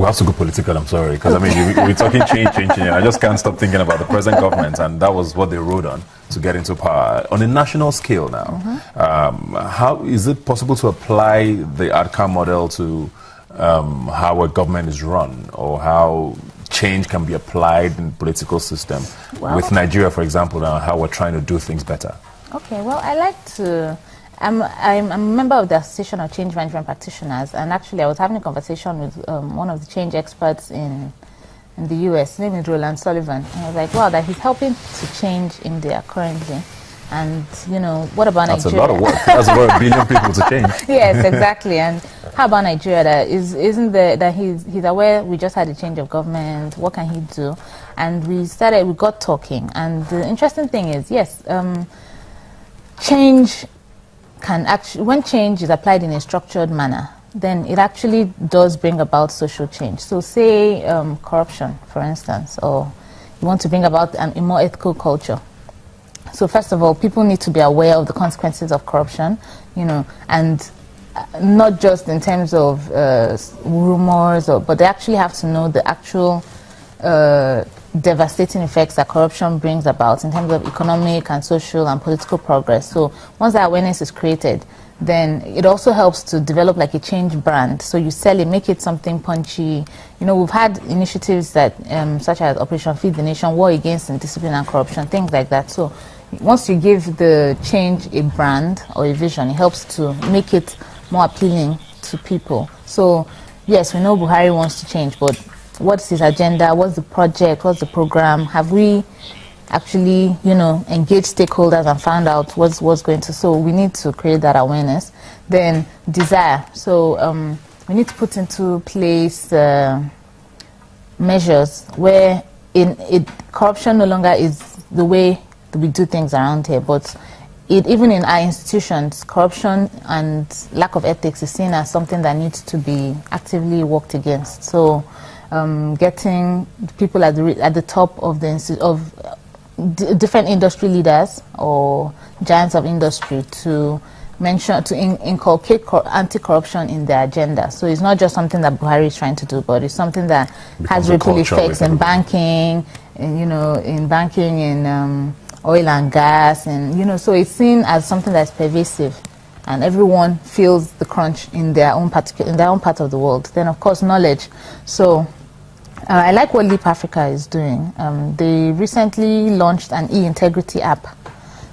We have to go political, I'm sorry, because I mean, we're talking change. I just can't stop thinking about the present government, and that was what they rode on to get into power. On a national scale now, how is it possible to apply the outcome model to how a government is run, or how change can be applied in the political system? Well, with Nigeria, for example, now, how we're trying to do things better. Okay, well, I like to... I'm a member of the Association of Change Management Practitioners, and actually I was having a conversation with one of the change experts in the US. His name is Roland Sullivan. And I was like, wow, that he's helping to change India currently. And, you know, what about Nigeria? That's a lot of work. That's over 1 billion people to change. Yes, exactly. And how about Nigeria? That he's aware we just had a change of government. What can he do? And we got talking. And the interesting thing is, yes, change can actually, when change is applied in a structured manner, then it actually does bring about social change. So say corruption, for instance, or you want to bring about a more ethical culture. So first of all, people need to be aware of the consequences of corruption, you know, and not just in terms of rumors, but they actually have to know the actual devastating effects that corruption brings about in terms of economic and social and political progress. So once that awareness is created, then it also helps to develop like a change brand. So you sell it, make it something punchy. You know, we've had initiatives that such as Operation Feed the Nation, War Against Indiscipline and Corruption, things like that. So once you give the change a brand or a vision, it helps to make it more appealing to people. So yes, we know Buhari wants to change, but what's his agenda? What's the project? What's the program? Have we actually, you know, engaged stakeholders and found out what's going to? So we need to create that awareness. Then desire. So we need to put into place measures where corruption no longer is the way that we do things around here, but even in our institutions, corruption and lack of ethics is seen as something that needs to be actively worked against. So getting people at the top of different industry leaders or giants of industry to inculcate anti-corruption in their agenda. So it's not just something that Buhari is trying to do, but it's something that has ripple effects in banking, in oil and gas, and you know, so it's seen as something that's pervasive, and everyone feels the crunch in their own part of the world. Then of course knowledge. So I like what Leap Africa is doing. They recently launched an e-integrity app.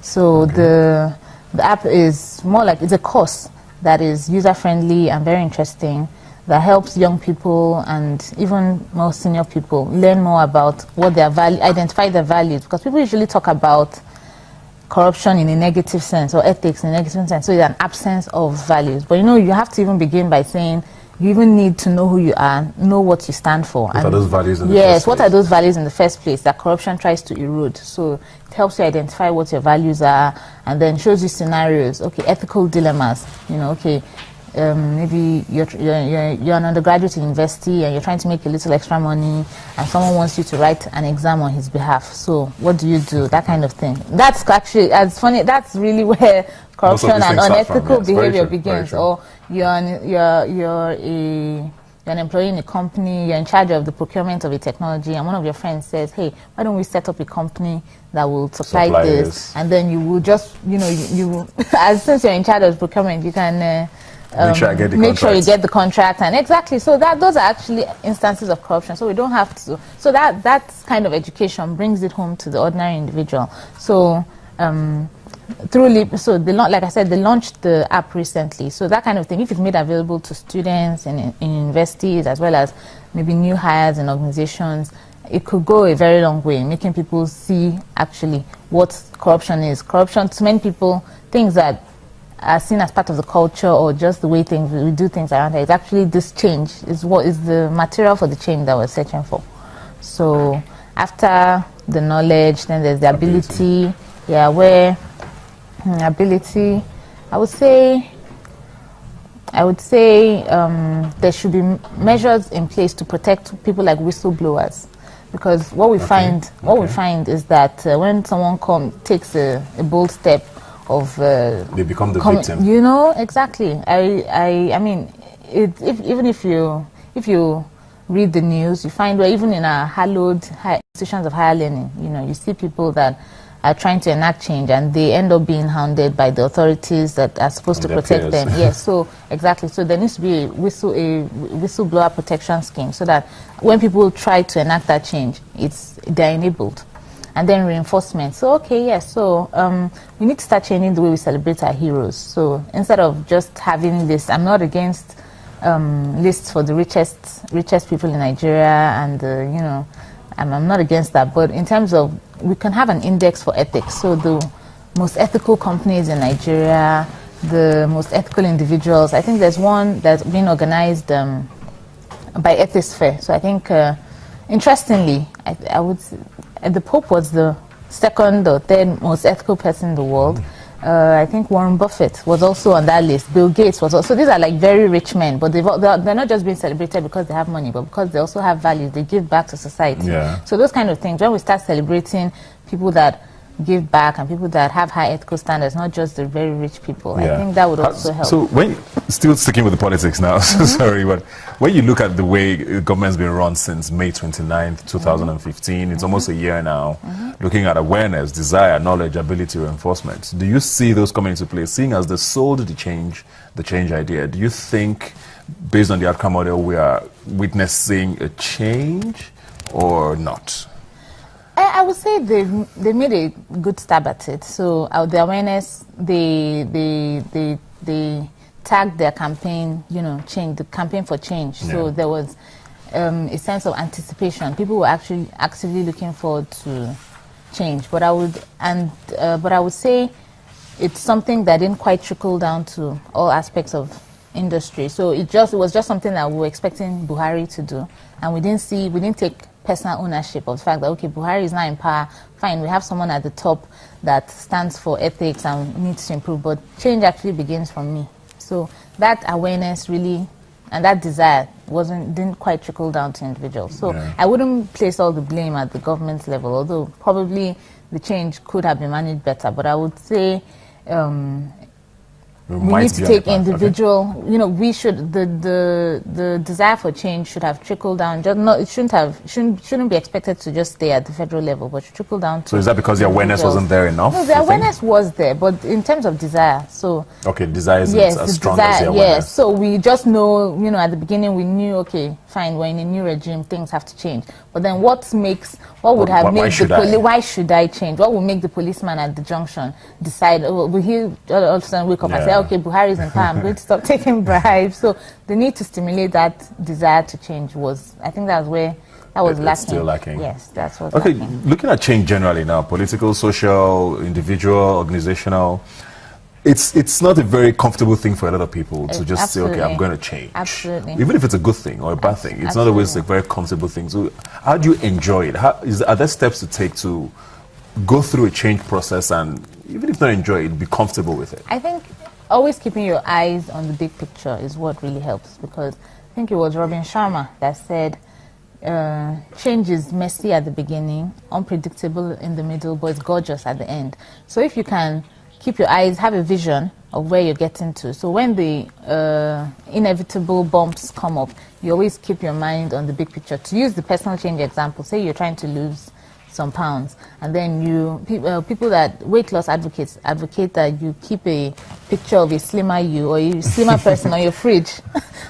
So the app is more like, it's a course that is user-friendly and very interesting, that helps young people and even more senior people learn more about what their value, identify their values, because people usually talk about corruption in a negative sense or ethics in a negative sense, so it's an absence of values. But you know, you have to even begin by saying you even need to know who you are, know what you stand for. What are those values in the first place? Yes, what are those values in the first place that corruption tries to erode? So it helps you identify what your values are, and then shows you scenarios. Okay, ethical dilemmas. You know, okay, maybe you're an undergraduate in university and you're trying to make a little extra money, and someone wants you to write an exam on his behalf. So what do you do? That kind of thing. That's actually, as funny. That's really where corruption and unethical behavior begins. Or you're an employee in a company, you're in charge of the procurement of a technology, and one of your friends says, hey, why don't we set up a company that will supply this? And then you will just, you know, since you're in charge of procurement, you can make sure you get the contract. And exactly, so those are actually instances of corruption. So we don't have to, so that kind of education brings it home to the ordinary individual. So through Leap, so like I said, they launched the app recently. So that kind of thing, if it's made available to students in universities as well as maybe new hires in organizations, it could go a very long way in making people see actually what corruption is. Corruption, to many people, things that are seen as part of the culture or just the way we do things around here, it's actually this change is what is the material for the change that we're searching for. So after the knowledge, then there's the ability. Yeah, where ability, I would say there should be measures in place to protect people like whistleblowers, because what we find is that when someone takes a bold step of they become the victim. You know, exactly. I mean, even if you read the news, you find where even in our hallowed institutions of higher learning, you know, you see people that are trying to enact change and they end up being hounded by the authorities that are supposed to protect them. Yes, so exactly. So there needs to be a whistleblower protection scheme so that when people try to enact that change, they're enabled. And then reinforcement. So, okay, yes, so we need to start changing the way we celebrate our heroes. So instead of just having lists, I'm not against lists for the richest people in Nigeria, and you know, I'm not against that. But in terms of, we can have an index for ethics. So the most ethical companies in Nigeria, the most ethical individuals. I think there's one that's been organized by Ethisphere. So I think, interestingly, I would say, the Pope was the second or third most ethical person in the world. I think Warren Buffett was also on that list. Bill Gates was also. So these are like very rich men, but they're not just being celebrated because they have money, but because they also have values. They give back to society. Yeah. So those kind of things. When we start celebrating people that give back and people that have high ethical standards, not just the very rich people, I think that would also help. So when, still sticking with the politics now, sorry, but when you look at the way the government's been run since May 29th, 2015, it's almost a year now, looking at awareness, desire, knowledge, ability, reinforcement, do you see those coming into play? Seeing as they sold the change idea, do you think, based on the outcome model, we are witnessing a change or not? I would say they made a good stab at it. So the awareness, they tagged their campaign, you know, change, the campaign for change. Yeah. So there was a sense of anticipation. People were actually actively looking forward to change. But I would say it's something that didn't quite trickle down to all aspects of industry. So it was just something that we were expecting Buhari to do, and we didn't take personal ownership of the fact that, okay, Buhari is now in power, fine, we have someone at the top that stands for ethics and needs to improve, but change actually begins from me. So that awareness really, and that desire didn't quite trickle down to individuals. So I wouldn't place all the blame at the government level, although probably the change could have been managed better, but I would say we need to take individual, you know, we should, the desire for change should have trickled down. It shouldn't be expected to just stay at the federal level, but should trickle down to. So is that because the awareness wasn't there enough? No, the awareness was there, but in terms of desire, so. Okay, desire isn't as strong as the awareness. Yes, so we just know, you know, at the beginning we knew, okay, fine, we're in a new regime, things have to change. But then why should I change? What would make the policeman at the junction decide, oh, will he all of a sudden wake up and say, okay, Buhari is in power, I'm going to stop taking bribes. So the need to stimulate that desire to change I think that was lacking. Still lacking. Yes, that's what's lacking. Okay, looking at change generally now, political, social, individual, organizational, it's not a very comfortable thing for a lot of people to just say, okay, I'm going to change. Absolutely. Even if it's a good thing or a bad thing, it's not always a very comfortable thing. So how do you enjoy it? Are there steps to take to go through a change process and, even if not enjoy it, be comfortable with it? I think always keeping your eyes on the big picture is what really helps, because I think it was Rubbin that said, change is messy at the beginning, unpredictable in the middle, but it's gorgeous at the end. So if you can keep your eyes, have a vision of where you're getting to. So when the inevitable bumps come up, you always keep your mind on the big picture. To use the personal change example, say you're trying to lose some pounds, and then people that weight loss advocates advocate that you keep a picture of a slimmer you or a slimmer person on your fridge.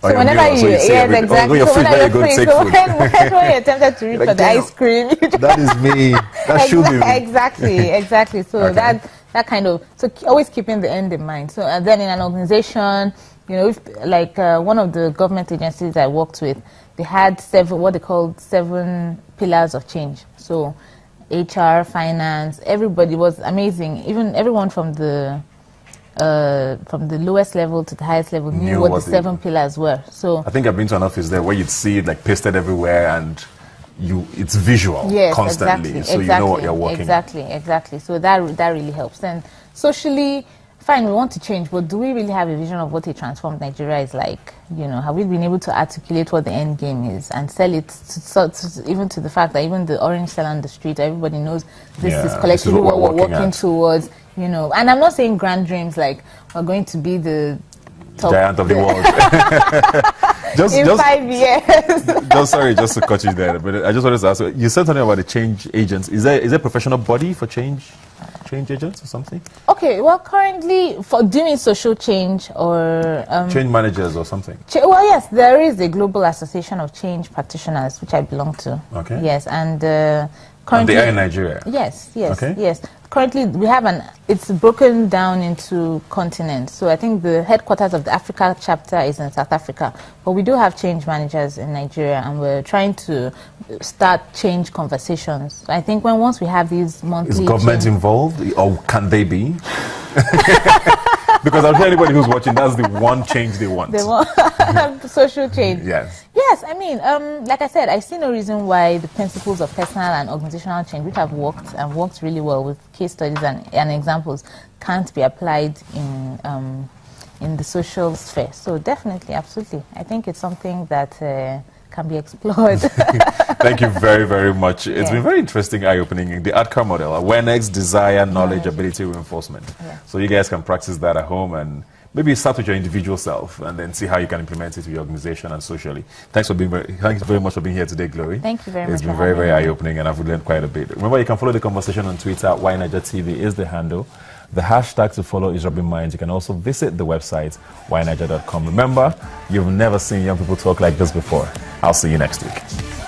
So whenever when you're tempted to reach for the ice cream, that is me. That should be me. Exactly. So okay. that kind of, so always keeping the end in mind. So and then in an organization, you know, if, like one of the government agencies I worked with, they had what they called 7 pillars of change. So HR, finance, everybody was amazing. Even everyone from the lowest level to the highest level knew what the 7 pillars were. So I think I've been to an office there where you'd see it like pasted everywhere, and it's visual constantly, exactly, so you know what you're working. Exactly. So that really helps. And socially, fine, we want to change, but do we really have a vision of what a transformed Nigeria is like? You know, have we been able to articulate what the end game is and sell it even to the fact that even the orange seller on the street, everybody knows this is collectively what we're working towards, you know. And I'm not saying grand dreams like we're going to be the top giant of the world. in 5 years. Sorry, just to cut you there, but I just wanted to ask, you said something about the change agents. Is there a professional body for change agents or something? Okay, well, currently for doing social change or change managers or something. Well, yes, there is a Global Association of Change Practitioners, which I belong to. Okay. Yes, and currently, and they are in Nigeria. Yes, okay. Yes. Currently, we have it's broken down into continents. So I think the headquarters of the Africa chapter is in South Africa. But we do have change managers in Nigeria, and we're trying to start change conversations. I think once we have these monthly... Is government involved, or can they be? Because I'm sure anybody who's watching, that's the one change they want. They want social change. Yes. Yes, I mean, like I said, I see no reason why the principles of personal and organizational change, which have worked and worked really well with case studies and examples, can't be applied in the social sphere. So definitely, absolutely. I think it's something that can be explored. Thank you very, very much. It's been very interesting, eye-opening. The ADKAR model, awareness, desire, knowledge, ability, reinforcement. Yeah. So you guys can practice that at home and maybe start with your individual self and then see how you can implement it to your organization and socially. Thanks very much for being here today, Glory. Thank you very much. It's been very, very eye-opening, and I've learned quite a bit. Remember, you can follow the conversation on Twitter. WhyNigerTV is the handle. The hashtag to follow is Rubbin Minds. You can also visit the website, whyniger.com. Remember, you've never seen young people talk like this before. I'll see you next week.